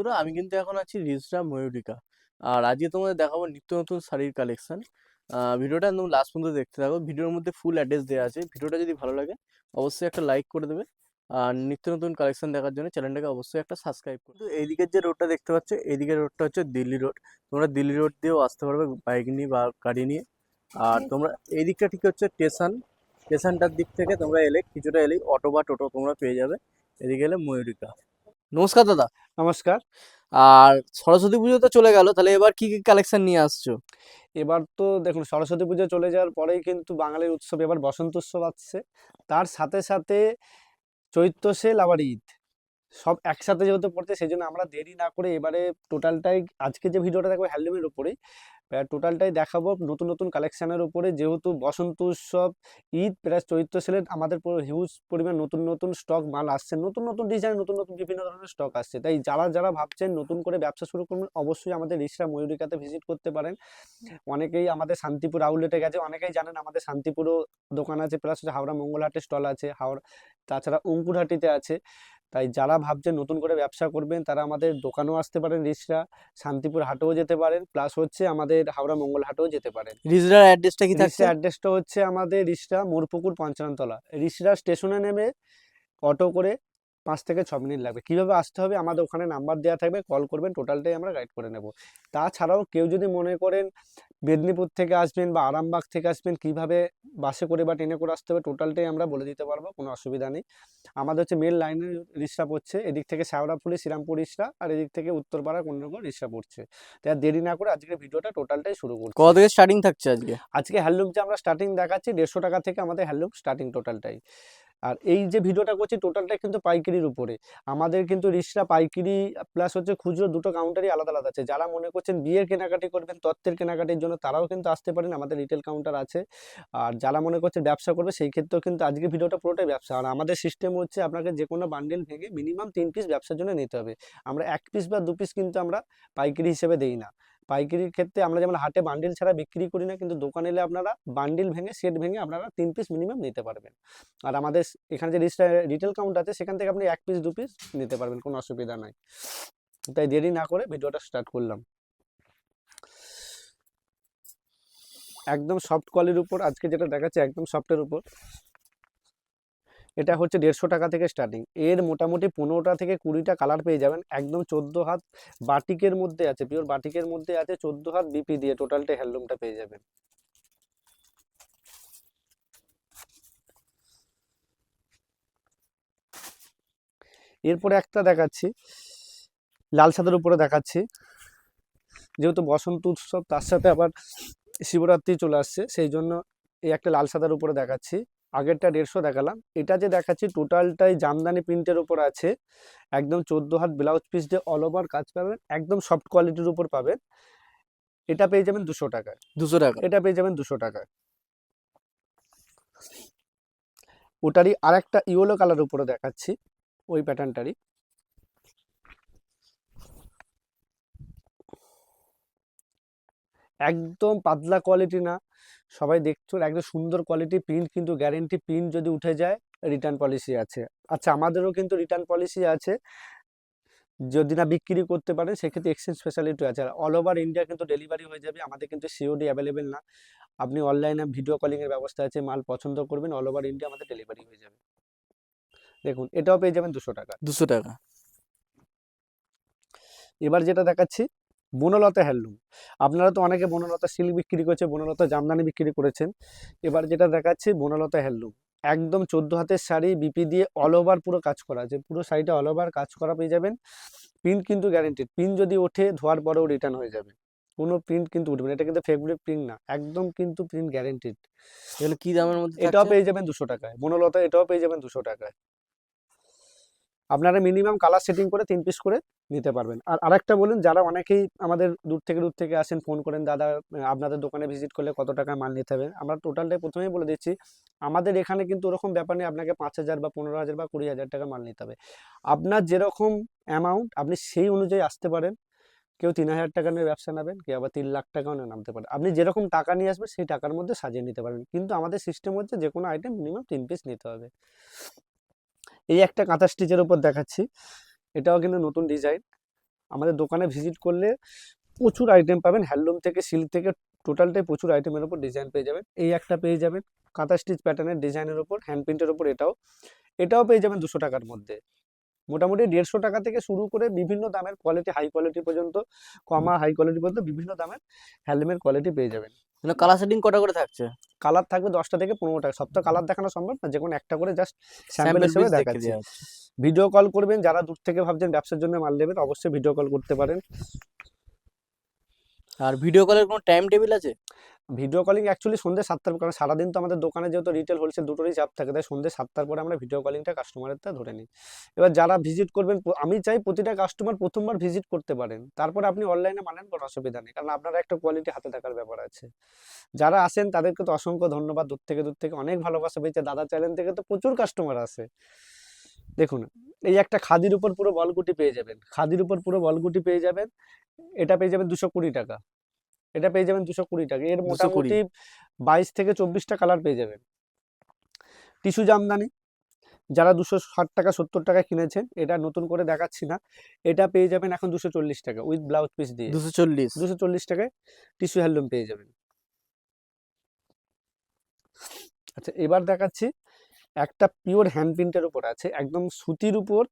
বন্ধুরা, আমি কিন্তু এখন আছি রিজরা ময়ূরিকা। আর আজকে তোমাদের দেখাবো নিত্য নতুন শাড়ির কালেকশন। ভিডিওটা একদম লাস্ট পর্যন্ত দেখতে থাকো। ভিডিওর মধ্যে ফুল অ্যাড্রেস দেওয়া আছে। ভিডিওটা যদি ভালো লাগে অবশ্যই একটা লাইক করে দেবে। আর নিত্য নতুন কালেকশন দেখার জন্য চ্যানেলটাকে অবশ্যই একটা সাবস্ক্রাইব করবে। তো এইদিকের যে রোডটা দেখতে পাচ্ছ, এইদিকের রোডটা হচ্ছে দিল্লি রোড। তোমরা দিল্লি রোড দিয়েও আসতে পারবে বাইক নিয়ে বা গাড়ি নিয়ে। আর তোমরা এই দিকটা ঠিক হচ্ছে স্টেশনটার দিক থেকে তোমরা এলে কিছুটা এলেই অটো বা টোটো তোমরা পেয়ে যাবে। এদিকে এলে ময়ূরিকা। নমস্কার দাদা। নমস্কার। আর সরস্বতী পুজো তো চলে গেল, তাহলে এবার কি কি কালেকশন নিয়ে আসছো? এবার তো দেখুন, সরস্বতী পুজো চলে যাওয়ার পরেই কিন্তু বাঙালির উৎসব এবার বসন্ত উৎসব আসছে। তার সাথে সাথে চৈত্র সেল আবার ঈদ সব একসাথে যেহেতু পড়ছে, সেই জন্য আমরা দেরি না করে এবারে টোটালটাই আজকে যে ভিডিওটা দেখবো হ্যান্ডলুমের উপরেই টোটালটাই দেখাবো নতুন নতুন কালেকশনের উপরে। যেহেতু বসন্ত উৎসব, ঈদ প্লাস চৈত্র সেলের আমাদের হিউজ পরিমাণ নতুন নতুন স্টক মাল আসছে, নতুন নতুন ডিজাইন, নতুন নতুন বিভিন্ন ধরনের স্টক আসছে। তাই যারা যারা ভাবছেন নতুন করে ব্যবসা শুরু করবেন, অবশ্যই আমাদের রিসরা ময়ূরিকাতে ভিজিট করতে পারেন। অনেকেই আমাদের শান্তিপুর আউটলেটে গেছে, অনেকেই জানেন আমাদের শান্তিপুরও দোকান আছে, প্লাস হচ্ছে হাওড়া মঙ্গলহাটে স্টল আছে, হাওড়া তাছাড়া অঙ্কুরহাটিতে আছে। তাই যারা ভাবছেন নতুন করে ব্যবসা করবেন তারা আমাদের দোকানেও আসতে পারেন, রিসরা শান্তিপুর হাটেও যেতে পারেন, প্লাস হচ্ছে আমাদের হাওড়া মঙ্গল হাটেও যেতে পারেন। রিজরার অ্যাড্রেসটা কি থাকছে? রিসরা অ্যাড্রেসটা হচ্ছে আমাদের রিসরা মোরপুকুর পঞ্চাননতলা। রিসরা স্টেশনে নেমে অটো করে 5 থেকে 6 মিনিট লাগবে। কিভাবে আসতে হবে আমাদের ওখানে নাম্বার দেওয়া থাকবে, কল করবেন, টোটালটাই আমরা গাইড করে নেব। তাছাড়াও কেউ যদি মনে করেন মেদিনীপুর থেকে আসবেন বা আরামবাগ থেকে আসবেন, কিভাবে বাসে করে বা ট্রেনে করে আসতে হবে টোটালটাই আমরা বলে দিতে পারবো, কোনো অসুবিধা নেই। আমাদের হচ্ছে মেন লাইনের রিক্সা পড়ছে, এদিক থেকে শেওড়াফুলি শ্রীরামপুর রিক্সা, আর এদিক থেকে উত্তরপাড়া কোন্নগর রিক্সা পড়ছে। তাই আর দেরি না করে আজকে ভিডিওটা টোটালটাই শুরু করছি। কত থেকে স্টার্টিং থাকছে আজকে? আজকে হ্যান্ডলুম যে আমরা স্টার্টিং দেখাচ্ছি 150 টাকা থেকে আমাদের হ্যান্ডলুম স্টার্টিং টোটালটাই। আর এই যে ভিডিওটা করছি টোটালটা কিন্তু পাইকারির উপরে। আমাদের কিন্তু রিক্সা পাইকারি প্লাস হচ্ছে খুচরো দুটো কাউন্টারই আলাদা আলাদা আছে। যারা মনে করছেন বিয়ের কেনাকাটি করবেন, তত্ত্বের কেনাকাটির জন্য, তারাও কিন্তু আসতে পারেন, আমাদের রিটেল কাউন্টার আছে। আর যারা মনে করছেন ব্যবসা করবে সেই ক্ষেত্রেও কিন্তু আজকে ভিডিওটা পুরোটাই ব্যবসা। আর আমাদের সিস্টেম হচ্ছে আপনাকে যে কোনো বান্ডেল ভেঙে মিনিমাম 3 পিস ব্যবসার জন্য নিতে হবে। আমরা 1 পিস বা 2 পিস কিন্তু আমরা পাইকারি হিসেবে দেই না। পাইকারির ক্ষেত্রে আমরা যেমন হাটে বান্ডিল ছাড়া বিক্রি করি না, কিন্তু দোকানে এলে আপনারা বান্ডিল ভেঙে সেট ভেঙে আপনারা 3 পিস মিনিমাম নিতে পারবেন। আর আমাদের এখানে যে রিটেল কাউন্ট আছে সেখান থেকে আপনি 1 পিস 2 পিস নিতে পারবেন, কোনো অসুবিধা নাই। তাই দেরি না করে ভিডিওটা স্টার্ট করলাম। একদম সফট কোয়ালিটির উপর আজকে যেটা দেখাচ্ছে, একদম সফটের উপর। এটা হচ্ছে 150 টাকা থেকে স্টার্টিং। এর মোটামুটি 15টা থেকে 20টা কালার পেয়ে যাবেন। একদম 14 হাত বাটিকের মধ্যে আছে, পিওর বাটিকের মধ্যে আছে, 14 হাত বিপি দিয়ে টোটালটা হ্যান্ডলুমটা পেয়ে যাবেন। এরপরে একটা দেখাচ্ছি লাল সাদার উপরে দেখাচ্ছি। যেহেতু বসন্ত উৎসব তার সাথে আবার শিবরাত্রি চলে আসছে, সেই জন্য এই একটা লাল সাদার উপরে দেখাচ্ছি। আগেরটা 150 দেখালাম, এটা যে দেখাচ্ছি টোটালটাই জামদানি প্রিন্টের উপর আছে। একদম 14 হাত ব্লাউজ পিস দিয়ে অল ওভার কাজ পাবেন, একদম সফট কোয়ালিটির উপর পাবেন। এটা পেয়ে যাবেন 200 টাকায়। 200 টাকা? এটা পেয়ে যাবেন 200 টাকায়। ওটারই আরেকটা ইয়েলো কালার উপরে দেখাচ্ছি, ওই প্যাটার্নটারই। একদম পাতলা কোয়ালিটি না, সবাই দেখছো একদম সুন্দর কোয়ালিটি। প্রিন্ট কিন্তু গ্যারেন্টি, প্রিন্ট যদি উঠে যায় রিটার্ন পলিসি আছে। আচ্ছা, আমাদেরও কিন্তু রিটার্ন পলিসি আছে, যদি না বিক্রি করতে পারেন সেক্ষেত্রে এক্সচেঞ্জ ফ্যাসিলিটি আছে। আর অল ওভার ইন্ডিয়া কিন্তু ডেলিভারি হয়ে যাবে, আমাদের কিন্তু সিওডি অ্যাভেলেবেল না। আপনি অনলাইনে ভিডিও কলিংয়ের ব্যবস্থা আছে, মাল পছন্দ করবেন, অল ওভার ইন্ডিয়া আমাদের ডেলিভারি হয়ে যাবে। দেখুন এটাও পেয়ে যাবেন 200 টাকা। 200 টাকা। এবার যেটা দেখাচ্ছি বনলতা হ্যান্ডলুম। আপনারা তো অনেকে বনলতা সিল্ক বিক্রি করছে, বনলতা জামদানি বিক্রি করেছেন। এবার যেটা দেখাচ্ছি বনলতা হ্যান্ডলুম, একদম 14 হাতের শাড়ি বিপি দিয়ে অল ওভার পুরো কাজ করা আছে, পুরো শাড়িটা অল ওভার কাজ করা পেয়ে যাবেন। প্রিন্ট কিন্তু গ্যারেন্টেড, প্রিন্ট যদি ওঠে ধোয়ার পরেও রিটার্ন হয়ে যাবে, কোনো প্রিন্ট কিন্তু উঠবে না। এটা কিন্তু ফেব্রিক প্রিন্ট না, একদম কিন্তু প্রিন্ট গ্যারেন্টেড। এগুলো কি দামের মধ্যে এটাও থাকছে? পেয়ে যাবেন 200 টাকায়, বনলতা এটাও পেয়ে যাবেন 200 টাকায়। আপনারা মিনিমাম কালার সেটিং করে 3 পিস করে নিতে পারবেন। আর আরেকটা বলুন, যারা অনেকেই আমাদের দূর থেকে আসেন, ফোন করেন, দাদা আপনাদের দোকানে ভিজিট করলে কত টাকা মাল নিতে হবে, আমরা টোটালটাই প্রথমেই বলে দিচ্ছি। আমাদের এখানে কিন্তু ওরকম ব্যাপার নেই আপনাকে 5,000 বা 15,000 বা 20,000 টাকা মাল নিতে হবে। আপনার যেরকম অ্যামাউন্ট আপনি সেই অনুযায়ী আসতে পারেন। কেউ 3,000 টাকা নিয়ে ব্যবসা নেবেন, কেউ আবার 3 লাখ টাকাও নিয়ে নামতে পারে। আপনি যেরকম টাকা নিয়ে আসবেন সেই টাকার মধ্যে সাজিয়ে নিতে পারবেন, কিন্তু আমাদের সিস্টেম হচ্ছে যে কোনো আইটেম মিনিমাম 3 পিস নিতে হবে। এই একটা কাঁথা স্টিচের উপর দেখাচ্ছি, এটাও কিন্তু নতুন ডিজাইন। আমাদের দোকানে ভিজিট করলে প্রচুর আইটেম পাবেন, হ্যান্ডলুম থেকে সিল্ক থেকে টোটালটাই প্রচুর আইটেমের উপর ডিজাইন পেয়ে যাবেন। এই একটা পেয়ে যাবেন কাঁথা স্টিচ প্যাটার্নের ডিজাইনের উপর, হ্যান্ড প্রিন্টের উপর, এটাও পেয়ে যাবেন 200 টাকার মধ্যে। মোটামুটি 150 টাকা থেকে শুরু করে বিভিন্ন দামের কোয়ালিটি, হাই কোয়ালিটি পর্যন্ত, কমা হাই কোয়ালিটি পর্যন্ত বিভিন্ন দামের হ্যান্ডলুমের কোয়ালিটি পেয়ে যাবেন। কালার সেটিং কটা করে থাকছে? কালার থাকবে 10টা থেকে 15টা। সব তো কালার দেখানো সম্ভব না, যে কোনো একটা করে জাস্ট স্যাম্পল স্যাম্পল হিসেবে পিস দেখে দেখাচ্ছি। দেওয়া হচ্ছে। ভিডিও কল করবেন, যারা দূর থেকে ভাবছেন ব্যবসার জন্য মাল নেবেন অবশ্যই ভিডিও কল করতে পারেন। আর ভিডিও কলের কোনো টাইম টেবিল আছে? ভিডিও কলিং অ্যাকচুয়ালি সন্ধ্যে 7টার, কারণ সারাদিন তো আমাদের দোকানে যেহেতু রিটেল হোলসেল দুটোরই চাপ থাকে, তাই সন্ধ্যে 7টার পরে আমরা ভিডিও কলিংটা কাস্টমারেরটা ধরে নিই। এবার যারা ভিজিট করবেন, আমি চাই প্রতিটা কাস্টমার প্রথমবার ভিজিট করতে পারেন, তারপরে আপনি অনলাইনে মানেন, কোনো অসুবিধা নেই, কারণ আপনারা একটা কোয়ালিটি হাতে থাকার ব্যাপার আছে। যারা আসেন তাদেরকে তো অসংখ্য ধন্যবাদ, দূর থেকে অনেক ভালোবাসা পেয়েছে। দাদা চ্যানেল থেকে তো প্রচুর কাস্টমার আসে। দেখুন, এই একটা খাদির উপর পুরো বলগুটি পেয়ে যাবেন, খাদির উপর পুরো বলগুটি পেয়ে যাবেন। এটা পেয়ে যাবেন 220 টাকা। এটা পেয়ে যাবেন 220 টাকা। এর 220। মোটামুটি 22 থেকে 24টা কালার পেয়ে যাবেন। টিস্যু জামদানি, যারা 260 টাকা 70 টাকায় কিনেছেন, এটা নতুন করে দেখাচ্ছি না, এটা পেয়ে যাবেন এখন 240 টাকা উইথ ব্লাউজ পিস দিয়ে। 240। 240 টাকায় টিস্যু হ্যান্ডলুম পেয়ে যাবেন। আচ্ছা, এবার দেখাচ্ছি একটা পিওর হ্যান্ড প্রিন্টের উপর আছে, একদম সুতির উপর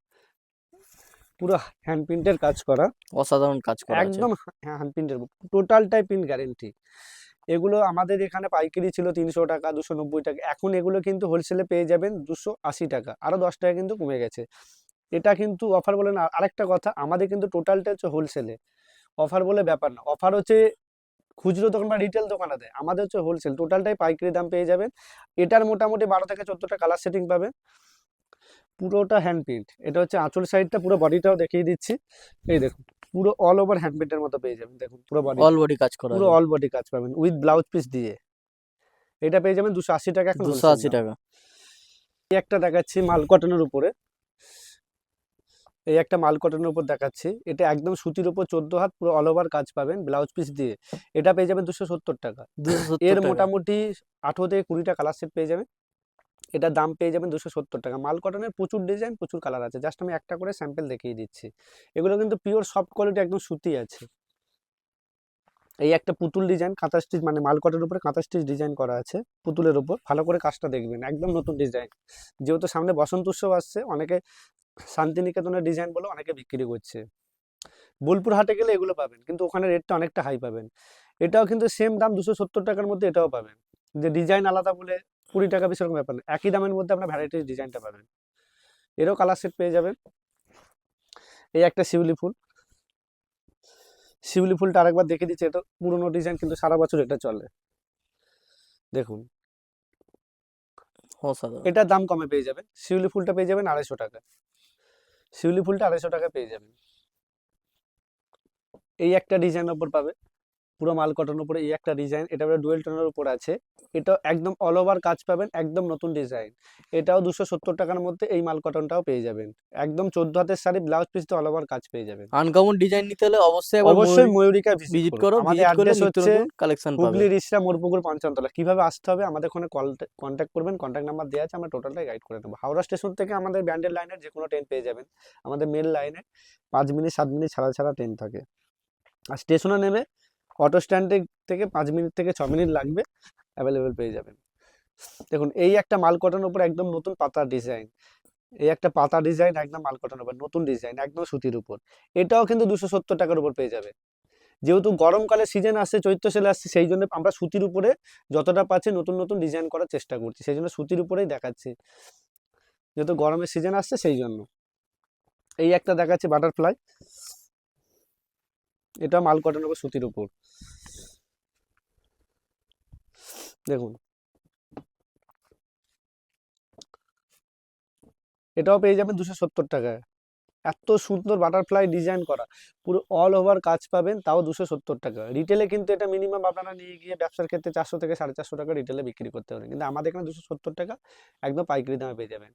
পুরো হ্যান্ড প্রিন্টের কাজ করা, অসাধারণ কাজ করা আছে। একদম হ্যান্ড প্রিন্টের উপর টোটালটাই প্রিন্ট গ্যারেন্টি। এগুলো আমাদের এখানে পাইকারি ছিল 300 টাকা, 290 টাকা, এখন এগুলো কিন্তু হোলসেলে পেয়ে যাবেন 280 টাকা, আরো 10 টাকা কিন্তু কমে গেছে। এটা কিন্তু অফার বলে না। আরেকটা কথা, আমাদের কিন্তু টোটালটা হচ্ছে হোলসেলে, অফার বলে ব্যাপার না। অফার হচ্ছে খুচরো দোকান বা রিটেল দোকানে দেয়, আমাদের হচ্ছে হোলসেল, টোটালটাই পাইকারি দাম পেয়ে যাবেন। এটার মোটামুটি 12 থেকে 14টা কালার সেটিং পাবেন, পুরোটা হ্যান্ড প্রিন্ট। এটা হচ্ছে আঁচল সাইডটা, পুরো বডিটাও দেখিয়ে দিচ্ছি। এই দেখুন, পুরো অল ওভার হ্যান্ড প্রিন্টের মতো পেয়ে যাবেন। দেখুন পুরো বডি, অল বডি কাজ করা পুরো আছে। অল বডি কাজ পাবেন উইথ ব্লাউজ পিস দিয়ে। এটা পেয়ে যাবেন 280 টাকা এখন হোলসেল 280 দাম। টাকা। এই একটা দেখাচ্ছি মাল কটনের উপরে, এই একটা মাল কটনের উপর দেখাচ্ছি, এটা একদম সুতির উপর 14 হাত পুরো অল ওভার কাজ পাবেন ব্লাউজ পিস দিয়ে। এটা পেয়ে যাবেন 270 টাকা। 270 এর টাকা। মোটামুটি 18 থেকে 20টা কালার সেট পেয়ে যাবেন। এটার দাম পেয়ে যাবেন 270 টাকা। মাল কটনের প্রচুর ডিজাইন, প্রচুর কালার আছে, জাস্ট আমি একটা করে স্যাম্পল দেখিয়ে দিচ্ছি। এগুলো কিন্তু পিওর সফট কোয়ালিটি, একদম সুতি আছে। এই একটা পুতুল ডিজাইন, কাঁথা স্টিচ, মানে মাল কটনের উপরে কাঁথা স্টিচ ডিজাইন করা আছে পুতুলের উপর, ভালো করে কাজটা দেখবেন, একদম নতুন ডিজাইন। যেহেতু সামনে বসন্ত উৎসব আসছে, অনেকে শান্তিনিকেতনের ডিজাইন বলে অনেকে বিক্রি করছে। বোলপুর হাটে গেলে এগুলো পাবেন, কিন্তু ওখানে রেটটা অনেকটা হাই পাবেন। এটাও কিন্তু সেম দাম 270 টাকার মধ্যে, এটাও পাবেন। যে ডিজাইন আলাদা বলে 20 টাকা বেশি এরকম ব্যাপার না, একই দামের মধ্যে আপনার ভ্যারাইটিস ডিজাইনটা পাবেন। এরও কালার সেট পেয়ে যাবেন। এই একটা শিউলি ফুল, শিউলি ফুলটা আরেকবার দেখে দিচ্ছি, এটা পুরোনো ডিজাইন কিন্তু সারা বছর এটা চলে। দেখুন, অসাধারণ। এটার দাম কমে পেয়ে যাবেন। শিউলি ফুলটা পেয়ে যাবেন 250 টাকা। শিউলি ফুলটা 250 টাকা পেয়ে যাবেন। এই একটা ডিজাইন ওপর পাবে, পুরো মাল কটন উপরে এই একটা ডিজাইন, এটা ডুয়েল টোনের উপর আছে। এটা একদম অল ওভার কাজ পাবেন, একদম নতুন ডিজাইন। এটাও 270 টাকার মধ্যে এই মাল কটনটাও পেয়ে যাবেন। একদম 14 হাতের শাড়ি, ব্লাউজ পিস দিয়ে অল ওভার কাজ পেয়ে যাবেন। আনকমন ডিজাইন নিতে হলে অবশ্যই একবার অবশ্যই ময়ূরিকা ভিজিট ভিজিট করুন। করো। আমাদের ভিজিট করলে অ্যাড্রেস নিত্য হচ্ছে নতুন কালেকশন পাবে। হুগলি রিসরা মোরপুকুর পঞ্চমতলা। কিভাবে আসতে হবে আমাদের ওখানে কন্ট্যাক্ট করবেন, কন্ট্যাক্ট নাম্বার দেওয়া আছে, আমরা টোটালটাই গাইড করে দেবো। হাওড়া স্টেশন থেকে আমাদের ব্যান্ডেল লাইনের যে কোনো ট্রেন পেয়ে যাবেন। আমাদের মেল লাইনে 5 মিনিট 7 মিনিট ছাড়া ছাড়া ট্রেন থাকে। আর স্টেশনে নেমে অটো স্ট্যান্ডে থেকে 5 মিনিট থেকে 6 মিনিট লাগবে, অ্যাভেলেবেল পেয়ে যাবেন। দেখুন, এই একটা মাল কটনের উপর একদম নতুন পাতা ডিজাইন, এই একটা পাতা ডিজাইন একদম মাল কটনের উপর নতুন ডিজাইন, একদম সুতির উপর। এটাও কিন্তু 270 টাকার উপর পেয়ে যাবে। যেহেতু গরমকালে সিজন আসছে, চৈত্র সেল আসছে, সেই জন্য আমরা সুতির উপরে যতটা পাচ্ছি নতুন নতুন ডিজাইন করার চেষ্টা করছি, সেই জন্য সুতির উপরেই দেখাচ্ছি, যেহেতু গরমের সিজন আসছে সেই জন্য। এই একটা দেখাচ্ছি বাটারফ্লাই, এটা মাল কটনের উপর সুতির উপর। দেখুন, এটাও পেয়ে যাবেন 270 টাকায়। এত সুন্দর বাটারফ্লাই ডিজাইন করা, পুরো অল ওভার কাজ পাবেন, তাও 270 টাকা। রিটেলে কিন্তু এটা মিনিমাম আপনারা নিয়ে গিয়ে ব্যবসার ক্ষেত্রে 400 থেকে 450 টাকা রিটেলে বিক্রি করতে পারেন, কিন্তু আমাদের এখানে 270 টাকা একদম পাইকারি দামে পেয়ে যাবেন।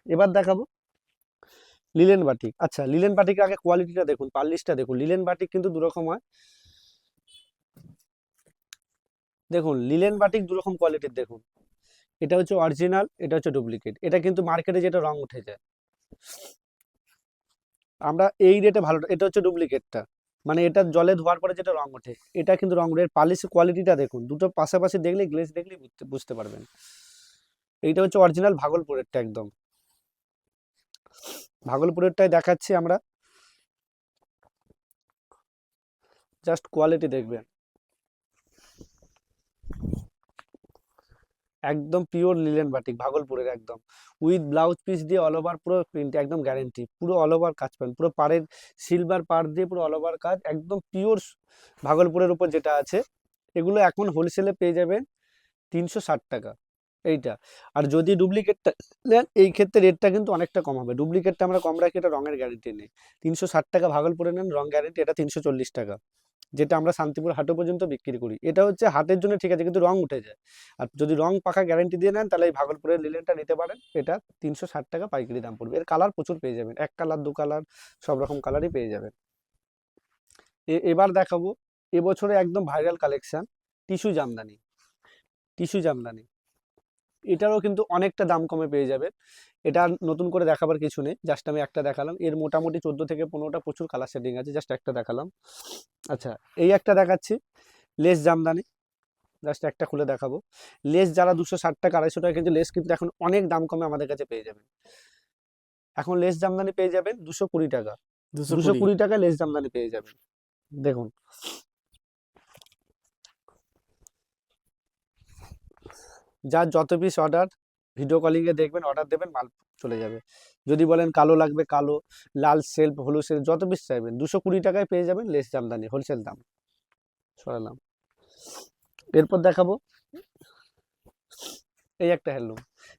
এবার দেখাবো লিলেন বাটিক। আচ্ছা, লিলেন বাটিকের আগে কোয়ালিটিটা দেখুন, পার্লিশটা দেখুন। লিলেন বাটিক কিন্তু দুরকম হয়। দেখুন, লিলেন বাটিক দুরকম কোয়ালিটির। দেখুন, এটা হচ্ছে অরিজিনাল, এটা হচ্ছে ডুপ্লিকেট। এটা কিন্তু মার্কেটে যেটা রং উঠে যায়, আমরা এই রেটে ভালো, এটা হচ্ছে ডুপ্লিকেটটা, মানে এটা জলে ধোয়ার পরে যেটা রং ওঠে, এটা কিন্তু রং ওঠে। পালিশ কোয়ালিটিটা দেখুন, দুটো পাশাপাশি দেখলে গ্লেজ দেখলেই বুঝতে পারবেন। এইটা হচ্ছে অরিজিনাল ভাগলপুরেরটা, একদম ভাগলপুরেরটাই দেখাচ্ছি আমরা, জাস্ট কোয়ালিটি দেখবেন, একদম পিওর লিলেন বাটিক ভাগলপুরের, একদম উইথ ব্লাউজ পিস দিয়ে অল ওভার পুরো প্রিন্ট, একদম গ্যারেন্টি, পুরো অল ওভার কাজ পাবেন, পুরো পাড়ের সিলভার পাড় দিয়ে পুরো অল ওভার কাজ, একদম পিওর ভাগলপুরের উপর যেটা আছে। এগুলো এখন হোলসেলে পেয়ে যাবেন 360 টাকা এইটা। আর যদি ডুপ্লিকেটটা নেন, এই ক্ষেত্রে রেটটা কিন্তু অনেকটা কম হবে। ডুপ্লিকেটটা আমরা কম রাখি, এটা রঙের গ্যারেন্টি নেই। 360 টাকা ভাগলপুরে নেন, রং গ্যারেন্টি, এটা 340 টাকা, যেটা আমরা শান্তিপুর হাটও পর্যন্ত বিক্রি করি। এটা হচ্ছে হাটের জন্য ঠিক আছে, কিন্তু রং উঠে যায়। আর যদি রং পাকা গ্যারেন্টি দিয়ে নেন, তাহলে এই ভাগলপুরের লিলেনটা নিতে পারেন। এটা 360 টাকা পাইকারি দাম পড়বে। এর কালার প্রচুর পেয়ে যাবেন, এক কালার দু কালার সব রকম কালারই পেয়ে যাবেন। এবার দেখাবো এবছরে একদম viral collection, tissue Jamdani. Tissue Jamdani এটারও কিন্তু অনেকটা দাম কমে পেয়ে যাবেন। এটা আর নতুন করে দেখাবার কিছু নেই, জাস্ট আমি একটা দেখালাম। এর মোটামুটি 14 থেকে 15টা প্রচুর কালার শেডিং আছে, জাস্ট একটা দেখালাম। আচ্ছা, এই একটা দেখাচ্ছি, লেস জামদানি, জাস্ট একটা খুলে দেখাবো। লেস যারা 260 টাকা 250 টাকা, কিন্তু লেস কিন্তু এখন অনেক দাম কমে আমাদের কাছে পেয়ে যাবেন। এখন লেস জামদানি পেয়ে যাবেন 220 টাকা, 220। 220 টাকায় লেস জামদানি পেয়ে যাবেন। দেখুন, যার যত পিস অর্ডার, ভিডিও কলিংয়ে দেখবেন, অর্ডার দেবেন, মাল চলে যাবে। যদি বলেন কালো লাগবে কালো, লাল সেলফ, হলুদ সেলফ, যত পিস চাইবেন 220 টাকায় পেয়ে যাবেন লেস জামদানি, হোলসেল দাম। সরালাম। এরপর দেখাবো এই একটা হ্যান্ডলুম,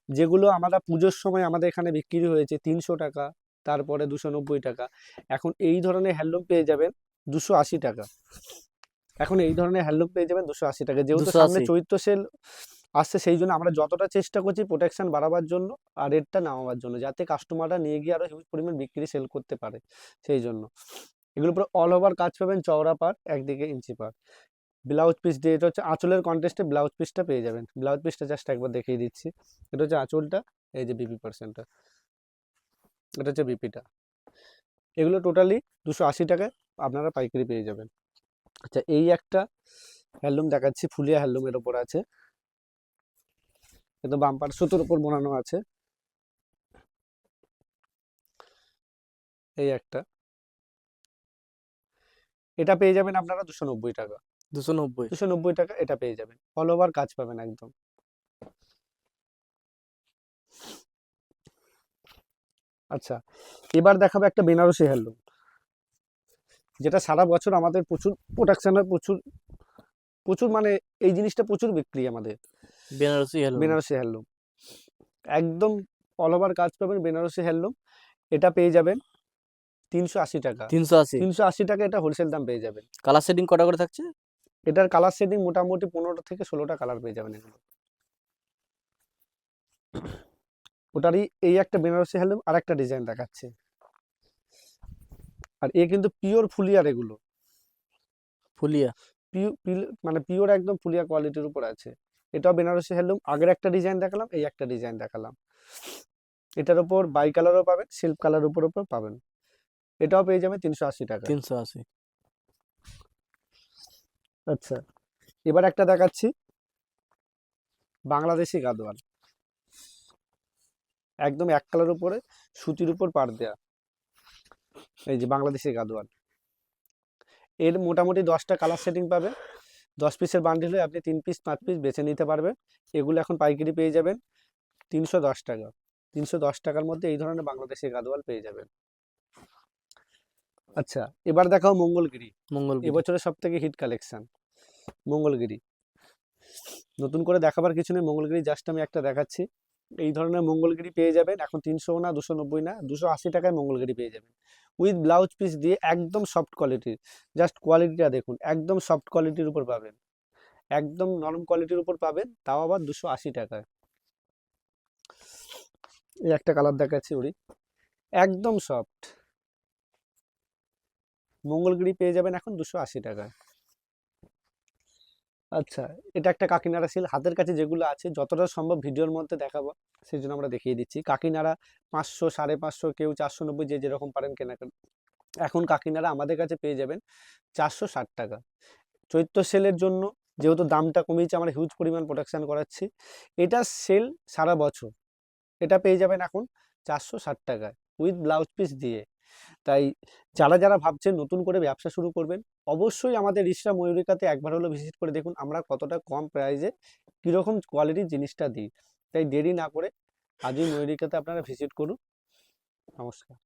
যেগুলো আমরা পুজোর সময় আমাদের এখানে বিক্রি হয়েছে 300 টাকা, তারপরে 290 টাকা। এখন এই ধরনের হ্যান্ডলুম পেয়ে যাবেন 280 টাকা। এখন এই ধরনের হ্যান্ডলুম পেয়ে যাবেন 280 টাকা। যেহেতু সামনে 280। চৈত্র সেল আসছে, সেই জন্য আমরা যতটা চেষ্টা করছি প্রোটেকশন বাড়াবার জন্য আর রেটটা নামাবার জন্য, যাতে কাস্টমাররা নিয়ে গিয়ে আরো হিউজ পরিমাণ বিক্রি সেল করতে পারে, সেই জন্য। এগুলো পুরো অল ওভার কাজ পাবেন, চওড়া পাড়, একদিকে ইঞ্চি পাড়, ব্লাউজ পিস দিয়ে। এটা হচ্ছে আঁচলের কন্টেস্টে ব্লাউজ পিসটা পেয়ে যাবেন। ব্লাউজ পিসটা জাস্ট একবার দেখিয়ে দিচ্ছি। এটা হচ্ছে আঁচলটা, এই যে বিপি পার্সেন্টটা, এটা হচ্ছে বিপিটা। এগুলো টোটালি 280 টাকায় আপনারা পাইকারি পেয়ে যাবেন। আচ্ছা, এই একটা হ্যান্ডলুম দেখাচ্ছি, ফুলিয়া হ্যান্ডলুমের ওপর আছে, এটা বাম্পার সুতোর উপর বানানো আছে। এই একটা, এটা পেয়ে যাবেন আপনারা 290 টাকা। 290। 290 টাকা এটা পেয়ে যাবেন, অল ওভার কাজ পাবেন একদম। আচ্ছা, এবার দেখাবো একটা বেনারসি হ্যান্ডলুম, যেটা সারা বছর আমাদের প্রচুর প্রোডাকশন হয়, প্রচুর প্রচুর, মানে এই জিনিসটা প্রচুর বিক্রি আমাদের। বেনারসি হ্যান্ডলুম। বেনারসি হ্যান্ডলুম, একদম অল ওভার কাজ পাবেন বেনারসি হ্যান্ডলুম। এটা পেয়ে যাবেন 380 টাকা। 380। 380 টাকা এটা হোলসেল দাম পেয়ে যাবেন। কালার সেটিং কটা করে থাকছে? এটার কালার সেটিং মোটামুটি 15 থেকে 16টা কালার পেয়ে যাবেন এগুলো। ওটারই এই একটা বেনারসি হ্যান্ডলুম, আর একটা ডিজাইন দেখাচ্ছে। আর এ কিন্তু পিওর ফুলিয়ার, এগুলো ফুলিয়া। মানে পিওর একদম ফুলিয়া কোয়ালিটির উপর আছে। এটাও বেনারসি হ্যান্ডলুম। আগের একটা ডিজাইন দেখালাম, এই একটা ডিজাইন দেখালাম। এটার উপর বাই কালারও পাবেন, সিল্ক কালার উপর পাবেন। এটাও পেয়ে যাবেন 380 টাকা। 380। আচ্ছা, এবার একটা দেখাচ্ছি বাংলাদেশি গাদোয়াল, একদম এক কালার উপরে সুতির উপর পাড় দেয়া, এই যে বাংলাদেশি গাদোয়াল। এর মোটামুটি 10টা কালার সেটিং পাবেন। 10 পিসের বান্ডিল হলে আপনি 3 পিস 5 পিস বেছে নিতে পারবেন। এগুলো এখন পাইকারি পেয়ে যাবেন 310 টাকা। 310 টাকার মধ্যে এই ধরনের বাংলাদেশি গাদোয়াল পেয়ে যাবেন। আচ্ছা, এবার দেখাও মঙ্গলগিরি, মঙ্গলগিরি। এবছরের সব থেকে হিট কালেকশন মঙ্গলগিরি। নতুন করে দেখাবার কিছু নেই, মঙ্গলগিরি জাস্ট আমি একটা দেখাচ্ছি। এই ধরনের মঙ্গলগিরি পেয়ে যাবেন এখন 300 না, 290 না, 280 টাকায় মঙ্গলগিরি পেয়ে যাবেন, উইথ ব্লাউজ পিস দিয়ে, একদম সফট কোয়ালিটির। জাস্ট কোয়ালিটিটা দেখুন, একদম সফট কোয়ালিটির উপর পাবেন, একদম নরম কোয়ালিটির উপর পাবেন, তাও আবার 280 টাকায়। এই একটা কালার দেখাচ্ছি ওরই, একদম সফট মঙ্গলগিরি পেয়ে যাবেন এখন 280 টাকায়। আচ্ছা, এটা একটা কাকিনাড়া সিল। হাতের কাছে যেগুলো আছে যতটা সম্ভব ভিডিওর মধ্যে দেখাবো, সেই জন্য আমরা দেখিয়ে দিচ্ছি। কাকিনাড়া 500, 550, কেউ 490, যে যেরকম পারেন কেনাকাটা। এখন কাকিনাড়া আমাদের কাছে পেয়ে যাবেন 460 টাকা। চৈত্র সেলের জন্য যেহেতু দামটা কমিয়েছে, আমরা হিউজ পরিমাণ প্রোডাকশন করাচ্ছি। এটা সেল সারা বছর। এটা পেয়ে যাবেন এখন 460 টাকায় উইথ ব্লাউজ পিস দিয়ে। তাই যারা যারা ভাবছেন নতুন করে ব্যবসা শুরু করবেন, অবশ্যই আমাদের রিসরা ময়ূরিকাতে একবার হলো ভিজিট করে দেখুন আমরা কতটা কম প্রাইসে কীরকম কোয়ালিটির জিনিসটা দিই। তাই দেরি না করে আজই ময়ূরিকাতে আপনারা ভিজিট করুন। নমস্কার।